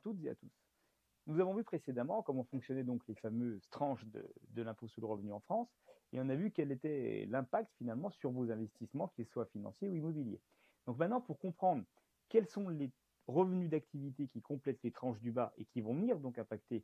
à toutes et à tous. Nous avons vu précédemment comment fonctionnaient donc les fameuses tranches de l'impôt sur le revenu en France, et on a vu quel était l'impact finalement sur vos investissements, qu'ils soient financiers ou immobiliers. Donc maintenant, pour comprendre quels sont les revenus d'activité qui complètent les tranches du bas et qui vont venir donc impacter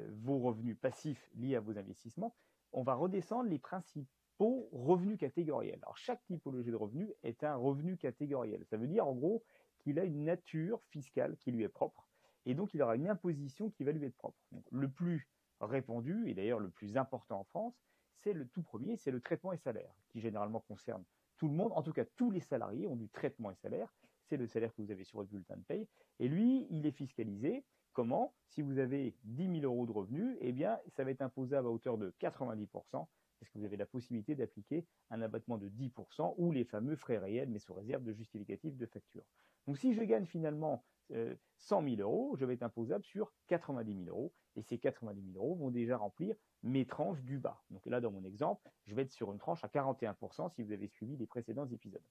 vos revenus passifs liés à vos investissements, on va redescendre les principaux revenus catégoriels. Alors chaque typologie de revenu est un revenu catégoriel. Ça veut dire en gros qu'il a une nature fiscale qui lui est propre et donc il aura une imposition qui va lui être propre. Donc, le plus répandu et d'ailleurs le plus important en France, c'est le tout premier, c'est le traitement et salaire, qui généralement concerne tout le monde, en tout cas tous les salariés ont du traitement et salaire, c'est le salaire que vous avez sur votre bulletin de paye, et lui, il est fiscalisé. Comment? Si vous avez 10 000 euros de revenus, eh bien, ça va être imposable à hauteur de 90%, parce que vous avez la possibilité d'appliquer un abattement de 10% ou les fameux frais réels, mais sous réserve de justificatif de facture. Donc si je gagne finalement 100 000 euros, je vais être imposable sur 90 000 euros, et ces 90 000 euros vont déjà remplir mes tranches du bas. Donc là, dans mon exemple, je vais être sur une tranche à 41% si vous avez suivi les précédents épisodes.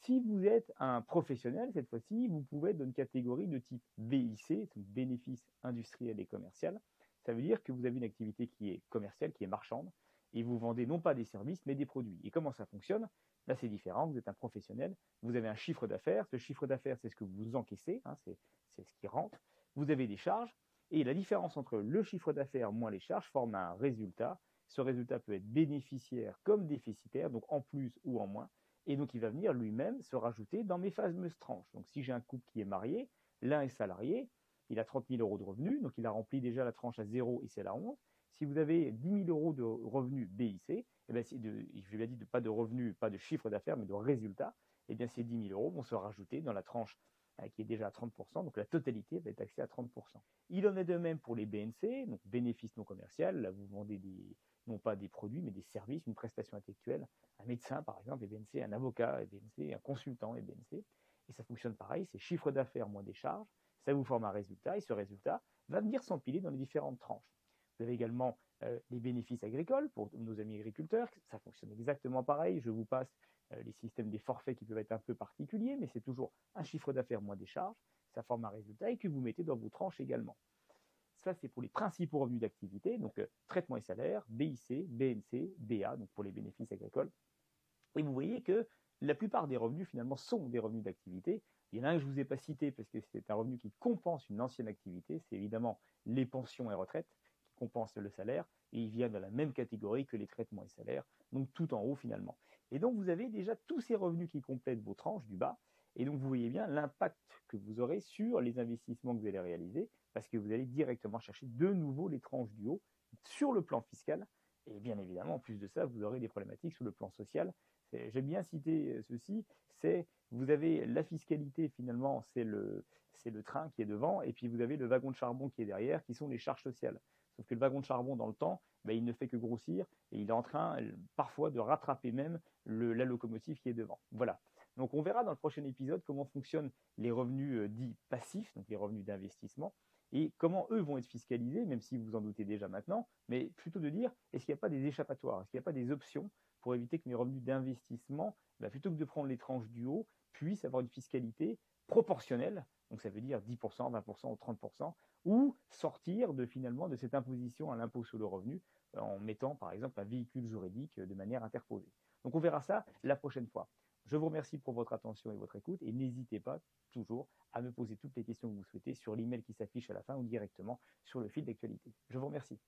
Si vous êtes un professionnel, cette fois-ci, vous pouvez être dans une catégorie de type BIC, donc bénéfice industriel et commercial. Ça veut dire que vous avez une activité qui est commerciale, qui est marchande, et vous vendez non pas des services, mais des produits. Et comment ça fonctionne? Là, c'est différent. Vous êtes un professionnel, vous avez un chiffre d'affaires. Ce chiffre d'affaires, c'est ce que vous encaissez, hein, c'est ce qui rentre. Vous avez des charges, et la différence entre le chiffre d'affaires moins les charges forme un résultat. Ce résultat peut être bénéficiaire comme déficitaire, donc en plus ou en moins. Et donc, il va venir lui-même se rajouter dans mes fameuses tranches. Donc, si j'ai un couple qui est marié, l'un est salarié, il a 30 000 euros de revenus, donc il a rempli déjà la tranche à 0 et c'est la 11. Si vous avez 10 000 euros de revenus BIC, eh bien, je lui ai dit pas de revenus, pas de chiffre d'affaires, mais de résultats, eh bien, ces 10 000 euros vont se rajouter dans la tranche qui est déjà à 30%, donc la totalité va être taxée à 30%. Il en est de même pour les BNC, donc bénéfices non commercial. Là, vous vendez non pas des produits, mais des services, une prestation intellectuelle. Un médecin, par exemple, est BNC, un avocat est BNC, un consultant est BNC. Et ça fonctionne pareil, c'est chiffre d'affaires moins des charges. Ça vous forme un résultat, et ce résultat va venir s'empiler dans les différentes tranches. Vous avez également les bénéfices agricoles pour nos amis agriculteurs. Ça fonctionne exactement pareil. Je vous passe les systèmes des forfaits qui peuvent être un peu particuliers, mais c'est toujours un chiffre d'affaires moins des charges. Ça forme un résultat et que vous mettez dans vos tranches également. Ça, c'est pour les principaux revenus d'activité, donc traitement et salaire, BIC, BNC, BA, donc pour les bénéfices agricoles. Et vous voyez que la plupart des revenus, finalement, sont des revenus d'activité. Il y en a un que je ne vous ai pas cité parce que c'est un revenu qui compense une ancienne activité, c'est évidemment les pensions et retraites qui compensent le salaire, et il vient dans la même catégorie que les traitements et salaires, donc tout en haut finalement. Et donc vous avez déjà tous ces revenus qui complètent vos tranches du bas, et donc vous voyez bien l'impact que vous aurez sur les investissements que vous allez réaliser, parce que vous allez directement chercher de nouveau les tranches du haut sur le plan fiscal, et bien évidemment, en plus de ça, vous aurez des problématiques sur le plan social. J'aime bien citer ceci, vous avez la fiscalité finalement, c'est le train qui est devant, et puis vous avez le wagon de charbon qui est derrière, qui sont les charges sociales. Sauf que le wagon de charbon, dans le temps, il ne fait que grossir, et il est en train parfois de rattraper même la locomotive qui est devant. Voilà. Donc on verra dans le prochain épisode comment fonctionnent les revenus dits passifs, donc les revenus d'investissement, et comment eux vont être fiscalisés, même si vous vous en doutez déjà maintenant, mais plutôt de dire, est-ce qu'il n'y a pas des échappatoires, est-ce qu'il n'y a pas des options pour éviter que mes revenus d'investissement, plutôt que de prendre les tranches du haut, puissent avoir une fiscalité proportionnelle, donc ça veut dire 10%, 20% ou 30%, ou sortir finalement de cette imposition à l'impôt sur le revenu en mettant par exemple un véhicule juridique de manière interposée. Donc on verra ça la prochaine fois. Je vous remercie pour votre attention et votre écoute, et n'hésitez pas toujours à me poser toutes les questions que vous souhaitez sur l'email qui s'affiche à la fin ou directement sur le fil d'actualité. Je vous remercie.